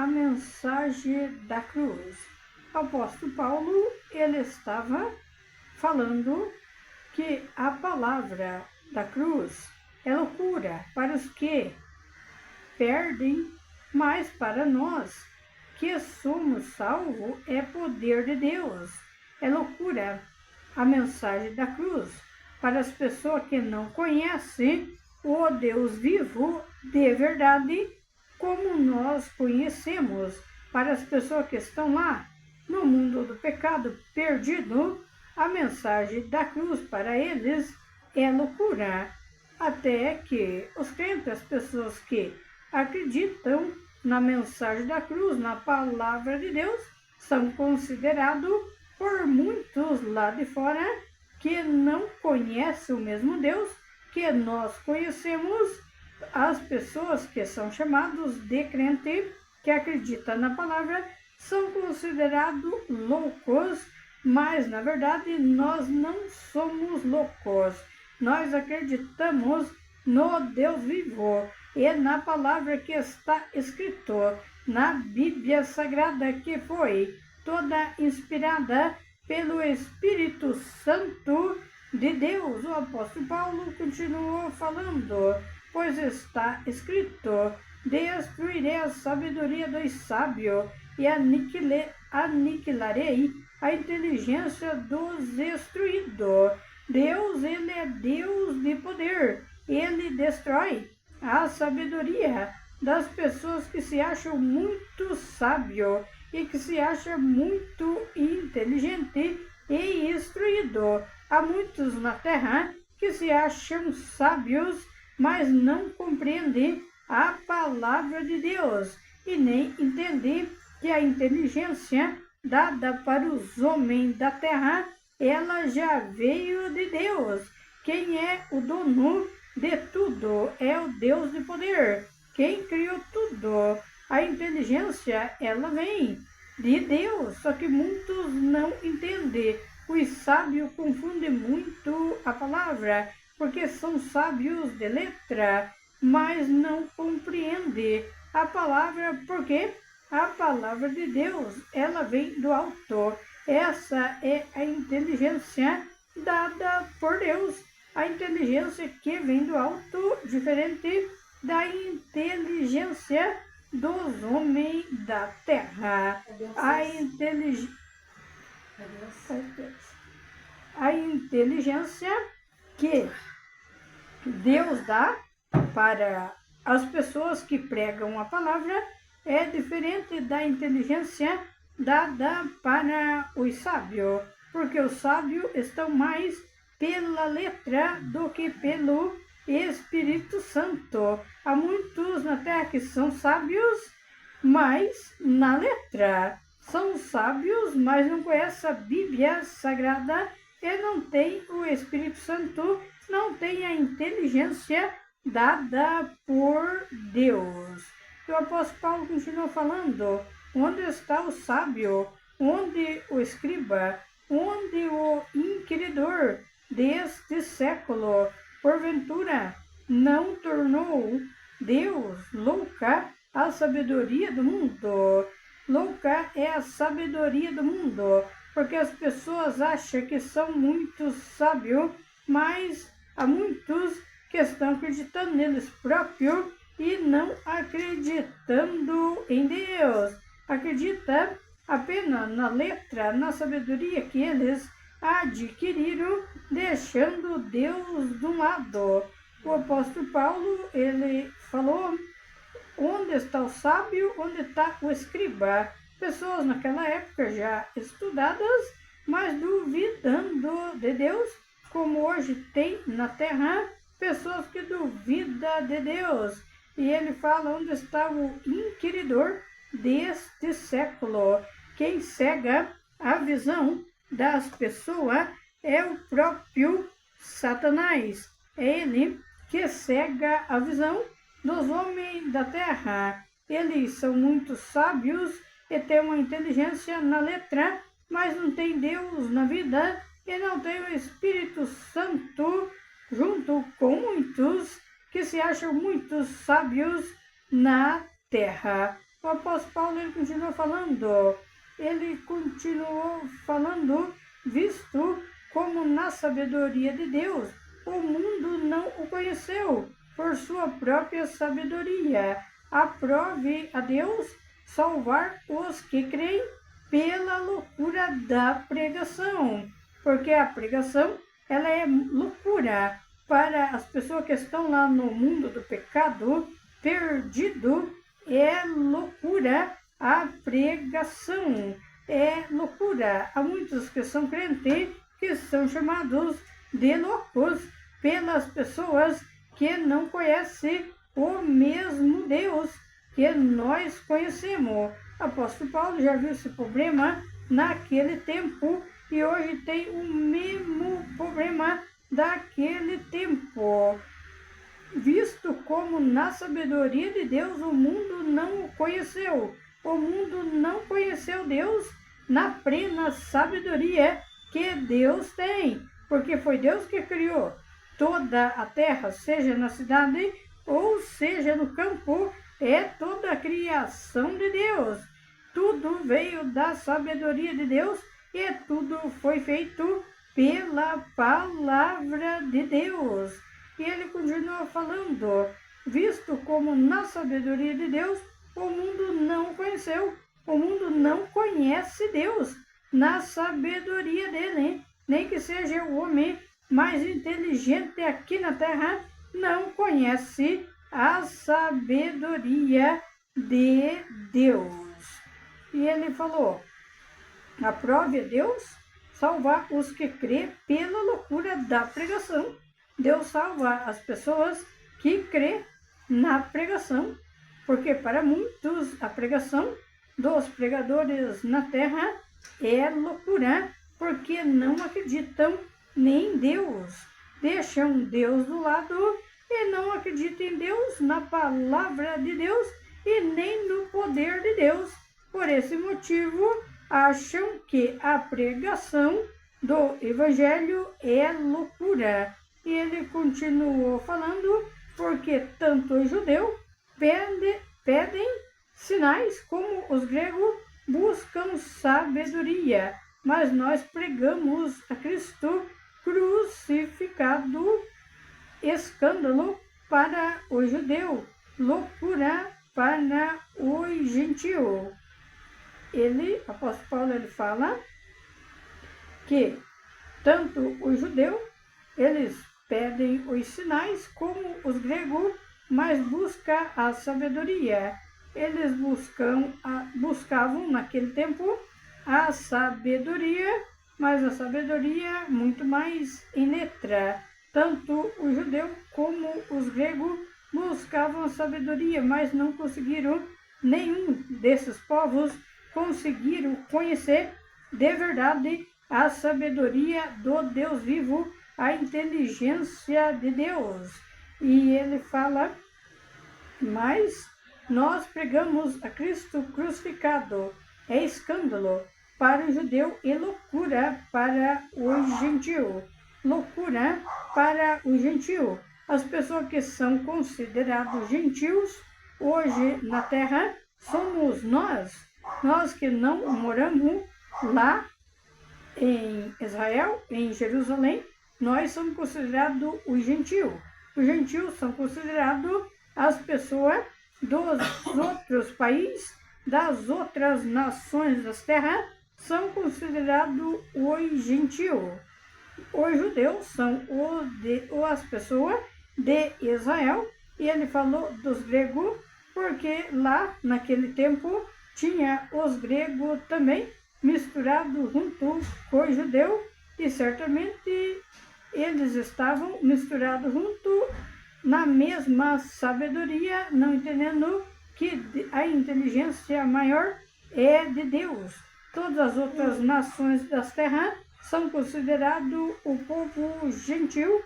mensagem da cruz. O apóstolo Paulo, ele estava falando que a palavra da cruz é loucura para os que perdem, mas para nós que somos salvos é poder de Deus. É loucura a mensagem da cruz para as pessoas que não conhecem o Deus vivo de verdade como nós conhecemos. Para as pessoas que estão lá no mundo do pecado perdido, a mensagem da cruz para eles é loucura. Até que os crentes, as pessoas que acreditam na mensagem da cruz, na palavra de Deus, são considerados por muitos lá de fora que não conhecem o mesmo Deus que nós conhecemos. As pessoas que são chamadas de crente, que acreditam na palavra, são considerados loucos, mas na verdade nós não somos loucos. Nós acreditamos no Deus vivo e na palavra que está escrito na Bíblia Sagrada, que foi toda inspirada pelo Espírito Santo de Deus. O apóstolo Paulo continuou falando, pois está escrito: destruirei a sabedoria dos sábios e aniquilarei a inteligência dos instruídos. Deus, ele é Deus de poder. Ele destrói a sabedoria das pessoas que se acham muito sábio e que se acham muito inteligente e instruído. Há muitos na terra que se acham sábios, mas não compreendem a palavra de Deus e nem entendem que a inteligência dada para os homens da terra, ela já veio de Deus. Quem é o dono de tudo é o Deus de poder. Quem criou tudo? A inteligência, ela vem de Deus, só que muitos não entendem. Os sábios confundem muito a palavra, porque são sábios de letra, mas não compreendem a palavra, porque a palavra de Deus, ela vem do alto. Essa é a inteligência dada por Deus. A inteligência que vem do alto, diferente da inteligência dos homens da terra. A inteligência que Deus dá para as pessoas que pregam a palavra é diferente da inteligência dada para os sábios, porque os sábios estão mais pela letra do que pelo Espírito Santo. Há muitos na terra que são sábios, mas na letra. São sábios, mas não conhecem a Bíblia Sagrada e não tem o Espírito Santo, não tem a inteligência dada por Deus. E o apóstolo Paulo continua falando: onde está o sábio? Onde o escriba? Onde o inquiridor deste século? Porventura, não tornou Deus louca a sabedoria do mundo? Louca é a sabedoria do mundo, porque as pessoas acham que são muito sábios, mas há muitos que estão acreditando neles próprios e não acreditando em Deus. Acredita apenas na letra, na sabedoria que eles adquiriram, deixando Deus de um lado. O apóstolo Paulo, ele falou: onde está o sábio? Onde está o escriba? Pessoas naquela época já estudadas, mas duvidando de Deus, como hoje tem na terra pessoas que duvidam de Deus. E ele fala: onde está o inquiridor deste século? Quem cega a visão das pessoas é o próprio Satanás. É ele que cega a visão dos homens da terra. Eles são muito sábios e têm uma inteligência na letra, mas não tem Deus na vida e não tem o Espírito Santo, junto com muitos que se acham muito sábios na terra. o apóstolo Paulo ele continuou falando. Ele continuou falando, visto como na sabedoria de Deus o mundo não o conheceu por sua própria sabedoria. Aprove a Deus salvar os que creem pela loucura da pregação, porque a pregação ela é loucura para as pessoas que estão lá no mundo do pecado, perdido, é loucura a pregação, é loucura. Há muitos que são crentes que são chamados de loucos pelas pessoas que não conhecem o mesmo Deus que nós conhecemos. O apóstolo Paulo já viu esse problema naquele tempo e hoje tem o mesmo problema daquele tempo. Visto como na sabedoria de Deus o mundo não o conheceu. O mundo não conheceu Deus na plena sabedoria que Deus tem, porque foi Deus que criou toda a terra, seja na cidade ou seja no campo, é toda a criação de Deus. Tudo veio da sabedoria de Deus e tudo foi feito pela palavra de Deus. E ele continua falando, visto como na sabedoria de Deus o mundo não o conheceu, o mundo não conhece Deus na sabedoria dele, nem que seja o homem mais inteligente aqui na terra, não conhece a sabedoria de Deus. E ele falou, aprove a Deus salvar os que crê pela loucura da pregação. Deus salva as pessoas que crê na pregação, porque para muitos a pregação dos pregadores na terra é loucura, porque não acreditam nem em Deus. Deixam Deus do lado e não acreditam em Deus, na palavra de Deus e nem no poder de Deus. Por esse motivo, acham que a pregação do Evangelho é loucura. E ele continuou falando, porque tanto os judeus pedem sinais como os gregos buscam sabedoria, mas nós pregamos a Cristo crucificado, escândalo para o judeu, loucura para o gentil. O apóstolo Paulo ele fala que tanto o judeu eles pedem os sinais como os gregos, mas buscam a sabedoria. Eles buscavam naquele tempo a sabedoria, mas a sabedoria muito mais em letra. Tanto o judeu como os gregos buscavam a sabedoria, mas não conseguiram, nenhum desses povos conseguiram conhecer de verdade a sabedoria do Deus vivo, a inteligência de Deus. E ele fala, mas nós pregamos a Cristo crucificado, é escândalo para o judeu e loucura para o gentil. Loucura para o gentil. As pessoas que são considerados gentios hoje na terra somos nós que não moramos lá em Israel, em Jerusalém, nós somos considerados os gentios. Os gentios são considerados as pessoas dos outros países, das outras nações das terras, são considerados os gentios. Os judeus são as pessoas de Israel, e ele falou dos gregos, porque lá naquele tempo tinha os gregos também misturados junto com os judeus, e certamente eles estavam misturados junto na mesma sabedoria, não entendendo que a inteligência maior é de Deus. Todas as outras nações das terras são considerados o povo gentil,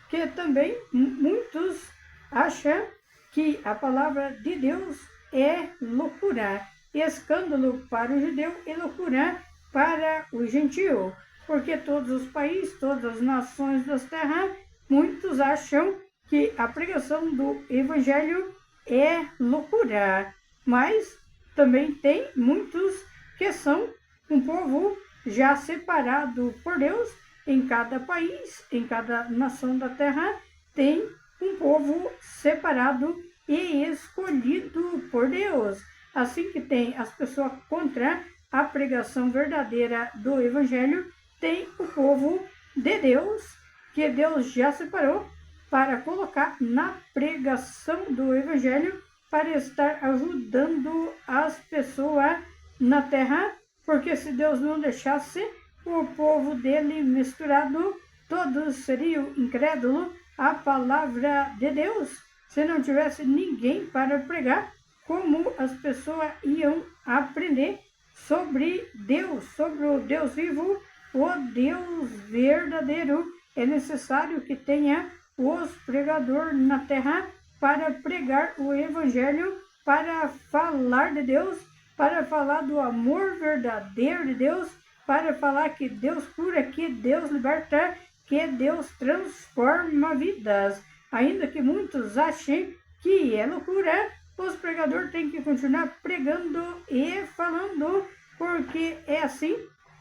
que também muitos acham que a palavra de Deus é loucura, escândalo para o judeu e loucura para o gentil, porque todos os países, todas as nações das terras, muitos acham que a pregação do Evangelho é loucura, mas também tem muitos que são um povo já separado por Deus. Em cada país, em cada nação da terra, tem um povo separado e escolhido por Deus. Assim que tem as pessoas contra a pregação verdadeira do Evangelho, tem o povo de Deus, que Deus já separou para colocar na pregação do Evangelho, para estar ajudando as pessoas na terra, porque se Deus não deixasse o povo dele misturado, todos seriam incrédulos à palavra de Deus. Se não tivesse ninguém para pregar, como as pessoas iam aprender sobre Deus, sobre o Deus vivo, o Deus verdadeiro? É necessário que tenha os pregadores na terra para pregar o Evangelho, para falar de Deus, para falar do amor verdadeiro de Deus, para falar que Deus cura, que Deus liberta, que Deus transforma vidas. Ainda que muitos achem que é loucura, os pregadores têm que continuar pregando e falando, porque é assim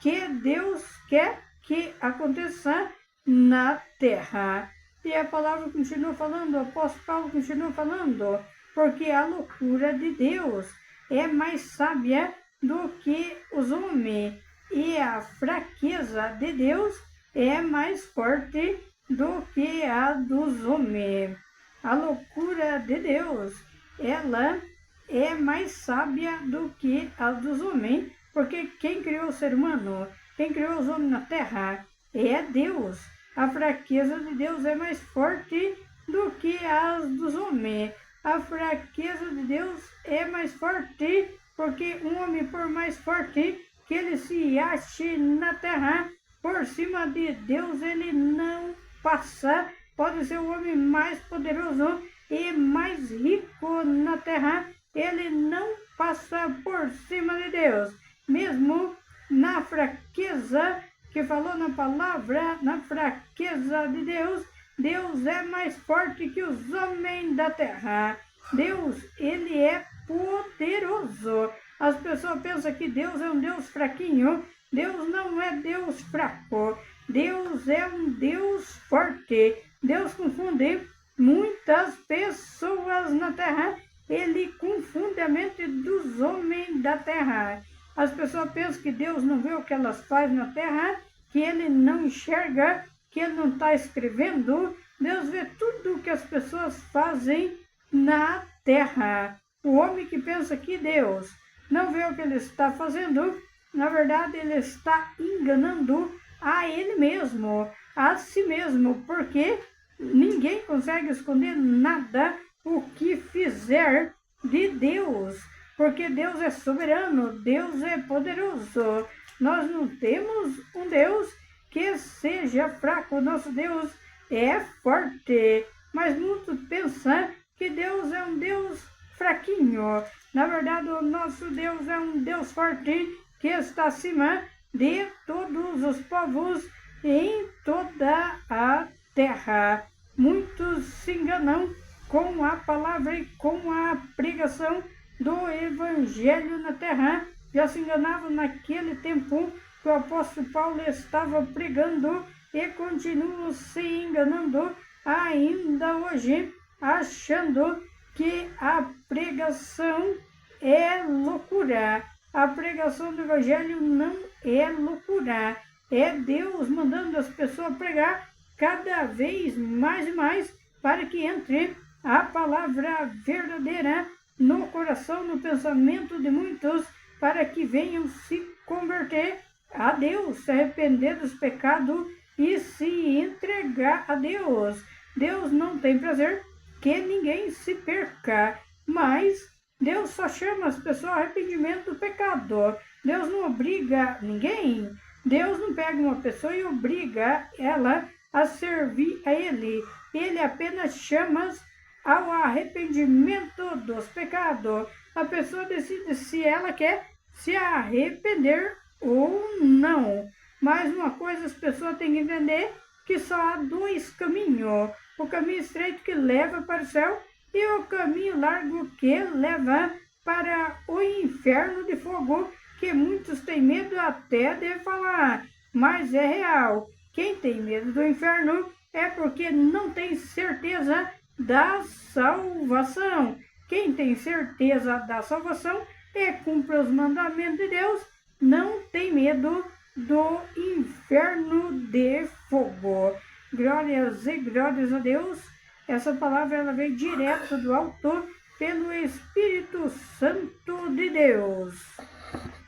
que Deus quer que aconteça na terra. E a palavra continua falando, o apóstolo Paulo continua falando, porque a loucura de Deus é mais sábia do que os homens, e a fraqueza de Deus é mais forte do que a dos homens. A loucura de Deus, ela é mais sábia do que a dos homens, porque quem criou o ser humano, quem criou os homens na terra, é Deus. A fraqueza de Deus é mais forte do que as dos homens. A fraqueza de Deus é mais forte, porque um homem, por mais forte que ele se ache na terra, por cima de Deus ele não passa. Pode ser o homem mais poderoso e mais rico na terra, ele não passa por cima de Deus. Mesmo na fraqueza que falou na palavra, na fraqueza de Deus, Deus é mais forte que os homens da terra. Deus, ele é poderoso. As pessoas pensam que Deus é um Deus fraquinho. Deus não é Deus fraco. Deus é um Deus forte. Deus confunde muitas pessoas na terra. Ele confunde a mente dos homens da terra. As pessoas pensam que Deus não vê o que elas fazem na terra, que ele não enxerga, que ele não está escrevendo. Deus vê tudo o que as pessoas fazem na terra. O homem que pensa que Deus não vê o que ele está fazendo, na verdade ele está enganando a ele mesmo, a si mesmo, porque ninguém consegue esconder nada o que fizer de Deus, porque Deus é soberano, Deus é poderoso. Nós não temos um Deus que seja fraco, nosso Deus é forte, mas muitos pensam que Deus é um Deus fraquinho. Na verdade, o nosso Deus é um Deus forte que está acima de todos os povos em toda a terra. Muitos se enganam com a palavra e com a pregação do Evangelho na terra. Já se enganavam naquele tempo que o apóstolo Paulo estava pregando e continuam se enganando ainda hoje, achando que a pregação é loucura. A pregação do Evangelho não é loucura. É Deus mandando as pessoas pregar cada vez mais e mais para que entre a palavra verdadeira no coração, no pensamento de muitos, para que venham se converter a Deus, se arrepender dos pecados e se entregar a Deus. Deus não tem prazer que ninguém se perca, mas Deus só chama as pessoas ao arrependimento do pecado. Deus não obriga ninguém. Deus não pega uma pessoa e obriga ela a servir a Ele. Ele apenas chama ao arrependimento dos pecados. A pessoa decide se ela quer se arrepender ou não. Mas uma coisa as pessoas têm que entender, que só há dois caminhos. O caminho estreito que leva para o céu e o caminho largo que leva para o inferno de fogo, que muitos têm medo até de falar, mas é real. Quem tem medo do inferno é porque não tem certeza da salvação. Quem tem certeza da salvação e cumpre os mandamentos de Deus, não tem medo do inferno de fogo. Glórias e glórias a Deus. Essa palavra ela veio direto do autor pelo Espírito Santo de Deus.